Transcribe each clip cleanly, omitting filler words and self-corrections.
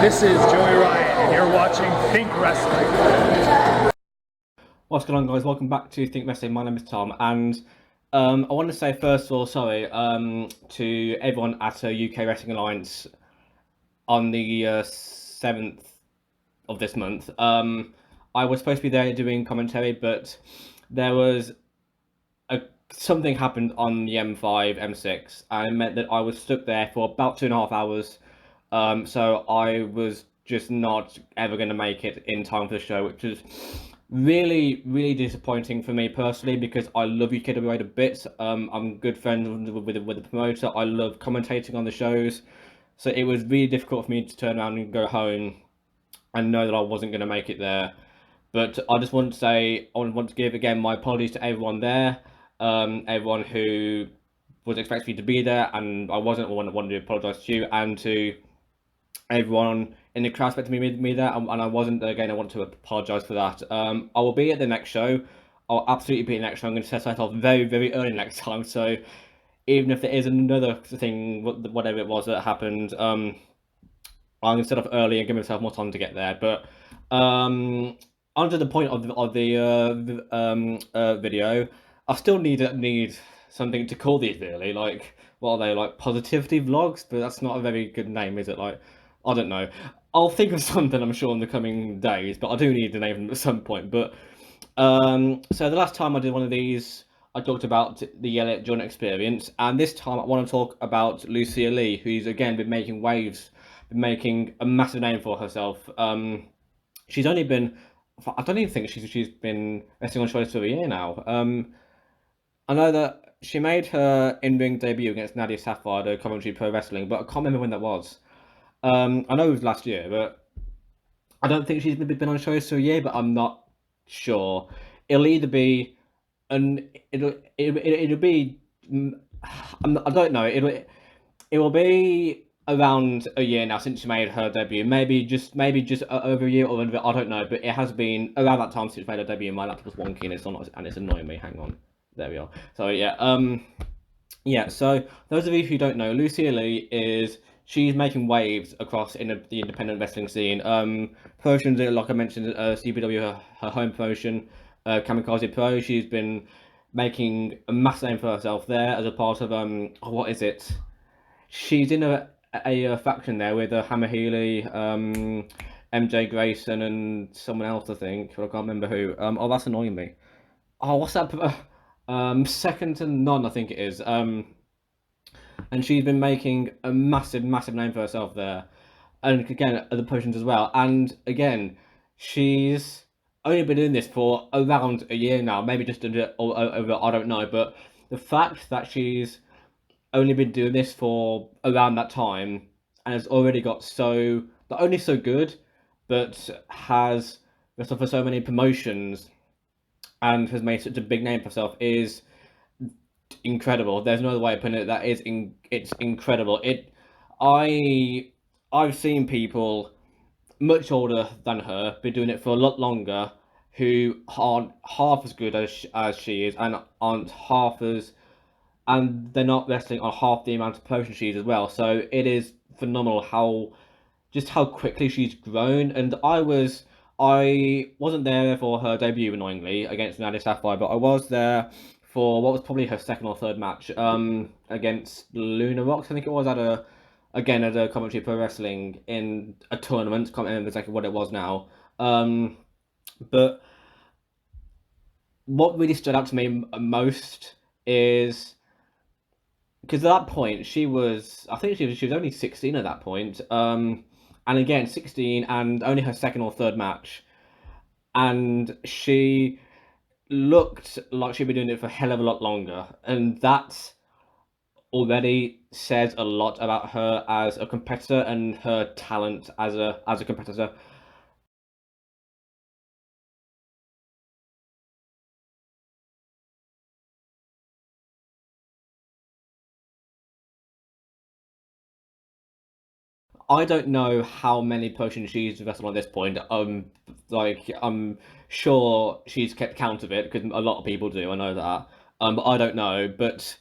This is Joey Ryan, and you're watching Think Wrestling. What's going on, guys? Welcome back to Think Wrestling. My name is Tom, and I want to say first of all, sorry to everyone at UK Wrestling Alliance on the 7th of this month. I was supposed to be there doing commentary, but there was something happened on the M5, M6, and it meant that I was stuck there for about 2.5 hours. So I was just not ever going to make it in time for the show, which is really, really disappointing for me personally because I love UKWA a bit. I'm good friends with the promoter. I love commentating on the shows, so it was really difficult for me to turn around and go home and know that I wasn't going to make it there. But I just want to say, I want to give again my apologies to everyone there, everyone who was expecting me to be there, and I wasn't. I want to apologise to you and to everyone in the crowd expecting me there, and I wasn't. Again, I want to apologise for that. I will be at the next show. I'll absolutely be at the next show. I'm going to set that off very, very early next time. So even if there is another thing, whatever it was that happened, I'm going to set off early and give myself more time to get there. But onto the point of the video, I still need something to call these really. Like, what are they, like positivity vlogs? But that's not a very good name, is it? Like, I don't know. I'll think of something, I'm sure, in the coming days, but I do need to name them at some point. But so the last time I did one of these, I talked about the Elliot Jordan experience, and this time I want to talk about Lucia Lee, who's again been making waves, been making a massive name for herself. She's only been, I don't even think she's been wrestling on shows for a year now. I know that she made her in-ring debut against Nadia Sapphire at Coventry Pro Wrestling, but I can't remember when that was. I know it was last year, but I don't think she's been on shows for a year, but I'm not sure. It'll either be and it'll be I don't know. It will be around a year now since she made her debut. Maybe just over a year or I don't know, but it has been around that time since she made her debut. My laptop was wonky and it's annoying me. Hang on, there we are. So yeah. So those of you who don't know, Lucia Lee she's making waves across in the independent wrestling scene. Promotions like I mentioned, CPW, her home promotion, Kamikaze Pro. She's been making a massive name for herself there as a part of what is it? She's in a faction there with Hammer Healy, MJ Grayson, and someone else I think, but I can't remember who. Oh, that's annoying me. Oh, what's that? Second to none, I think it is. And she's been making a massive, massive name for herself there, and again other potions as well. And again, she's only been doing this for around a year now, maybe just over, I don't know. But the fact that she's only been doing this for around that time and has already got so not only so good, but has wrestled for so many promotions and has made such a big name for herself is incredible. There's no other way of putting it. It's incredible. I I've seen people much older than her be doing it for a lot longer who aren't half as good as she is and aren't half as and they're not wrestling on half the amount of promotion she is as well. So it is phenomenal how quickly she's grown. And I wasn't there for her debut annoyingly against Nadia Sapphire, but I was there for what was probably her second or third match against Luna Rocks. I think it was at a commentary pro wrestling in a tournament. Can't remember exactly what it was now. But what really stood out to me most is because at that point I think she was only 16 at that point. And again, 16 and only her second or third match, and she looked like she'd been doing it for a hell of a lot longer, and that already says a lot about her as a competitor and her talent as a competitor. I don't know how many potions she's wrestled on this point. I'm sure she's kept count of it because a lot of people do. I know that. But I don't know. But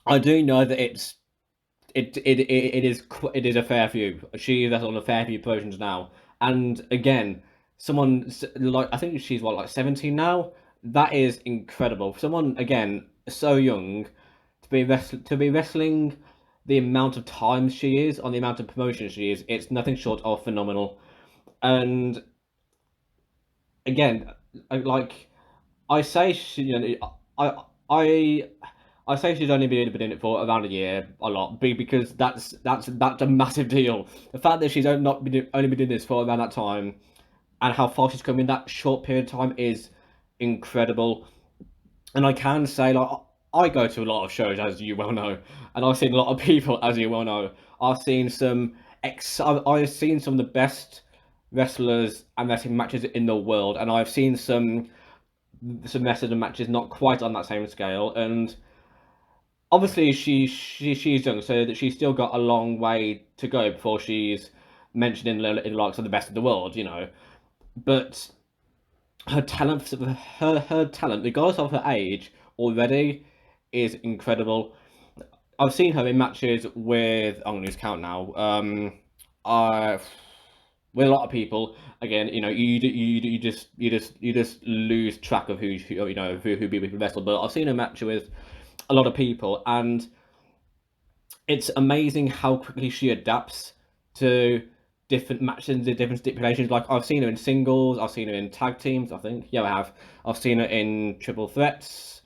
I do know that it is a fair few. She is on a fair few promotions now, and again, someone like I think she's what like 17 now. That is incredible. Someone again so young to be wrestling the amount of time she is on the amount of promotion she is. It's nothing short of phenomenal. And again, like I say, I I I say she's only been in it for around a year, a lot, because that's a massive deal. The fact that she's only been doing this for around that time, and how far she's come in that short period of time is incredible. And I can say, like, I go to a lot of shows, as you well know, and I've seen a lot of people, as you well know. I've seen some of the best wrestlers and wrestling matches in the world, and I've seen some wrestlers and matches not quite on that same scale. And obviously, she's young, so that she's still got a long way to go before she's mentioned in the likes of the best of the world, you know. But her talent, regardless of her age, already is incredible. I've seen her in matches with I'm gonna lose count now. I with a lot of people. Again, you know, you just lose track of who you know who people wrestle. But I've seen a match with a lot of people, and it's amazing how quickly she adapts to different matches, the different stipulations. Like I've seen her in singles, I've seen her in tag teams. I think, yeah, I have. I've seen her in triple threats.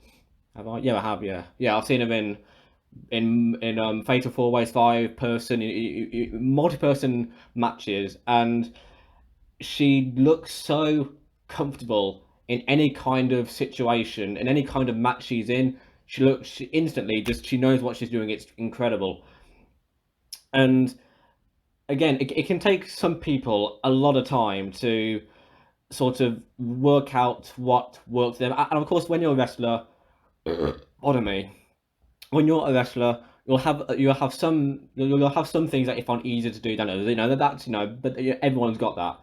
Have I? Yeah, I have. Yeah, yeah. I've seen her in fatal four ways, five person, multi person matches, and she looks so comfortable in any kind of situation, in any kind of match she's in. She instantly just she knows what she's doing. It's incredible. And again, it can take some people a lot of time to sort of work out what works for them. And of course, when you're a wrestler, pardon me, when you're a wrestler, you'll have some things that you find easier to do than others. You know that's you know, but everyone's got that.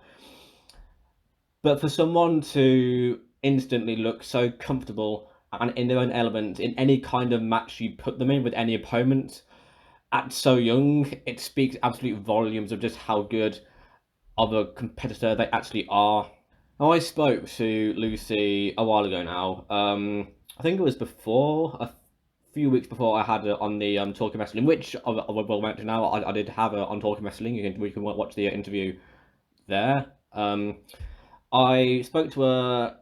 But for someone to instantly look so comfortable and in their own element in any kind of match you put them in with any opponent at so young, it speaks absolute volumes of just how good of a competitor they actually are. Now, I spoke to Lucy a while ago now. I think it was before a few weeks before I had her on the Talking Wrestling, which I will mention now. I did have her on Talking Wrestling. We can watch the interview there. I spoke to her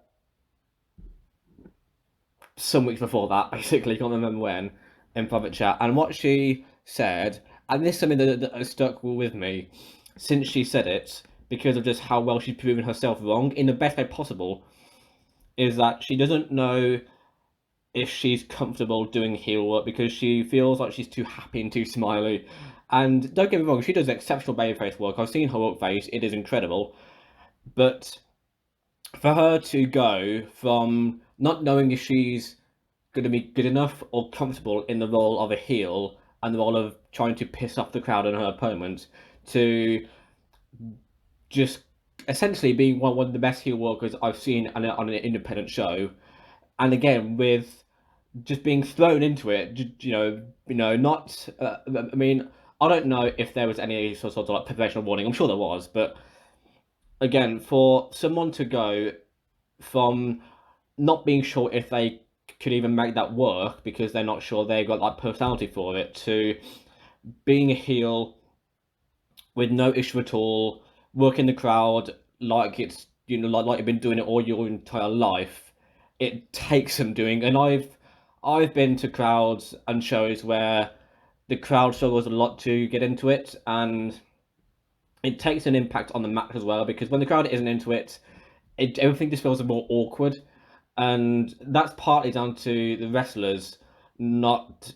some weeks before that, basically, can't remember when, in private chat. And what she said, and this is something that has stuck with me since she said it, because of just how well she's proven herself wrong in the best way possible, is that she doesn't know if she's comfortable doing heel work because she feels like she's too happy and too smiley. And don't get me wrong, she does exceptional babyface work. I've seen her work face, it is incredible. But for her to go from not knowing if she's going to be good enough or comfortable in the role of a heel and the role of trying to piss off the crowd and her opponent to just essentially being one of the best heel workers I've seen on an independent show, and again with just being thrown into it, not. I mean, I don't know if there was any sort of like professional warning. I'm sure there was, but again, for someone to go from not being sure if they could even make that work because they're not sure they've got that personality for it, to being a heel with no issue at all, working the crowd like it's like you've been doing it all your entire life. It takes some doing, and I've been to crowds and shows where the crowd struggles a lot to get into it, and it takes an impact on the match as well because when the crowd isn't into it, everything just feels more awkward, and that's partly down to the wrestlers not.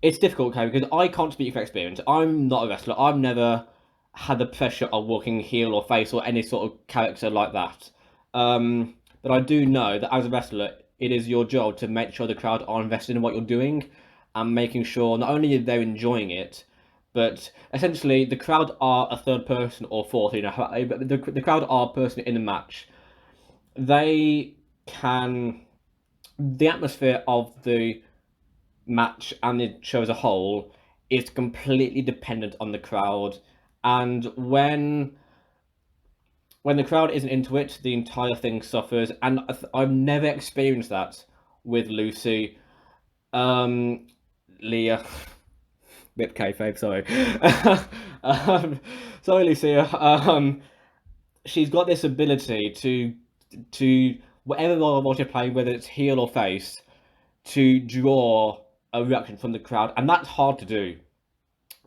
It's difficult, okay, because I can't speak from experience. I'm not a wrestler. I've never had the pressure of walking heel or face or any sort of character like that. But I do know that as a wrestler, it is your job to make sure the crowd are invested in what you're doing and making sure not only they're enjoying it, but essentially the crowd are a third person or fourth. The crowd are a person in the match. They can the atmosphere of match and the show as a whole is completely dependent on the crowd. And when the crowd isn't into it, the entire thing suffers. And I've never experienced that with Lucy. Leah, bit kayfabe, sorry. Sorry, Lucia. She's got this ability to whatever role you're playing, whether it's heel or face, to draw a reaction from the crowd, and that's hard to do.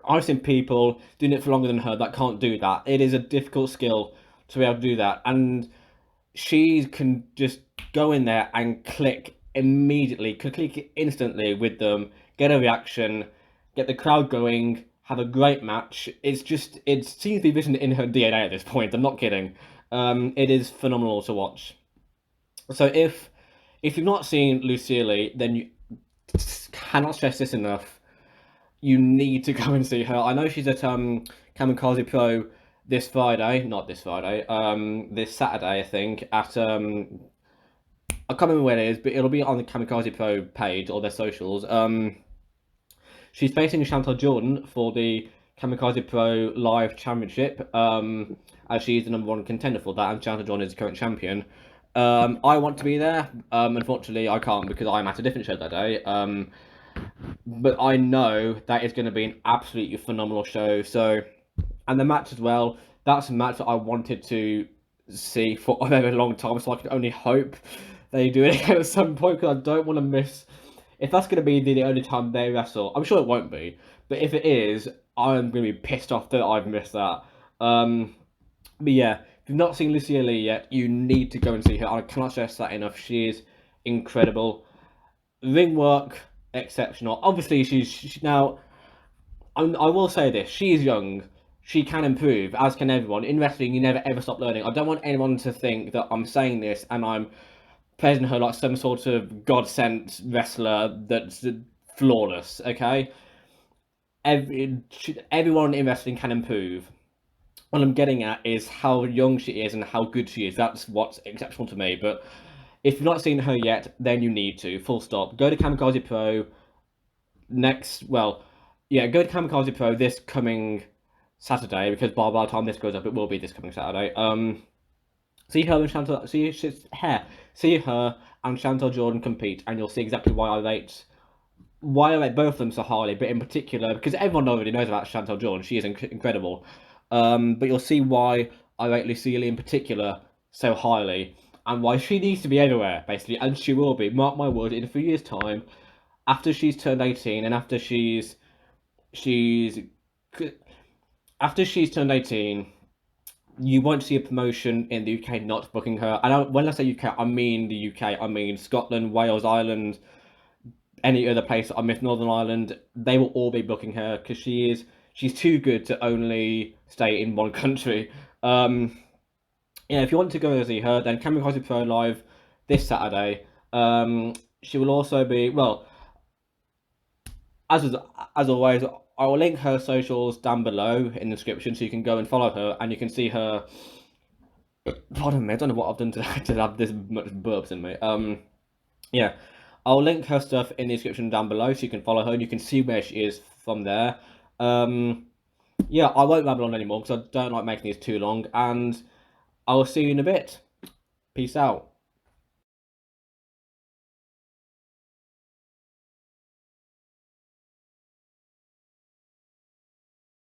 I've seen people doing it for longer than her that can't do that. It is a difficult skill to be able to do that, and she can just go in there and click immediately, click instantly with them, get a reaction, get the crowd going, have a great match. It seems to be written in her DNA at this point. I'm not kidding. It is phenomenal to watch. So if you've not seen Lucia Lee, then you cannot stress this enough. You need to go and see her. I know she's at Kamikaze Pro this Friday, not this Friday, this Saturday, I think, at I can't remember where it is, but it'll be on the Kamikaze Pro page or their socials. She's facing Chantal Jordan for the Kamikaze Pro Live Championship, as she's the #1 contender for that, and Chantal Jordan is the current champion. I want to be there. Unfortunately, I can't because I'm at a different show that day. But I know that is going to be an absolutely phenomenal show. So, and the match as well. That's a match that I wanted to see for a very long time. So I can only hope they do it again at some point because I don't want to miss. If that's going to be the only time they wrestle, I'm sure it won't be. But if it is, I'm going to be pissed off that I've missed that. But yeah, if you've not seen Lucia Lee yet, you need to go and see her. I cannot stress that enough. She is incredible. Ring work, exceptional. Obviously, she's now. I will say this: she is young. She can improve, as can everyone. In wrestling, you never ever stop learning. I don't want anyone to think that I'm saying this and I'm praising her like some sort of god-sent wrestler that's flawless. Okay, everyone in wrestling can improve. What I'm getting at is how young she is and how good she is. That's what's exceptional to me. But if you've not seen her yet, then you need to. Full stop. Go to Kamikaze Pro next. Well, yeah, go to Kamikaze Pro this coming Saturday because by the time this goes up, it will be this coming Saturday. See her and Chantal. See her and Chantal Jordan compete, and you'll see exactly why I rate both of them so highly. But in particular, because everyone already knows about Chantal Jordan, she is incredible. But you'll see why I rate Lucille in particular so highly, and why she needs to be everywhere, basically, and she will be. Mark my word, in a few years' time, after she's turned 18, and after she's turned 18, you won't see a promotion in the UK not booking her. And when I say UK, I mean the UK. I mean Scotland, Wales, Ireland, any other place. I miss Northern Ireland. They will all be booking her because she's too good to only stay in one country. Yeah, if you want to go and see her, then Kamikaze Pro Live this Saturday. She will also be, well, as always, I will link her socials down below in the description so you can go and follow her and you can see her. Pardon me, I don't know what I've done today to have this much burps in me. Yeah, I'll link her stuff in the description down below so you can follow her and you can see where she is from there. Yeah, I won't babble on anymore because I don't like making these too long, and I will see you in a bit. Peace out.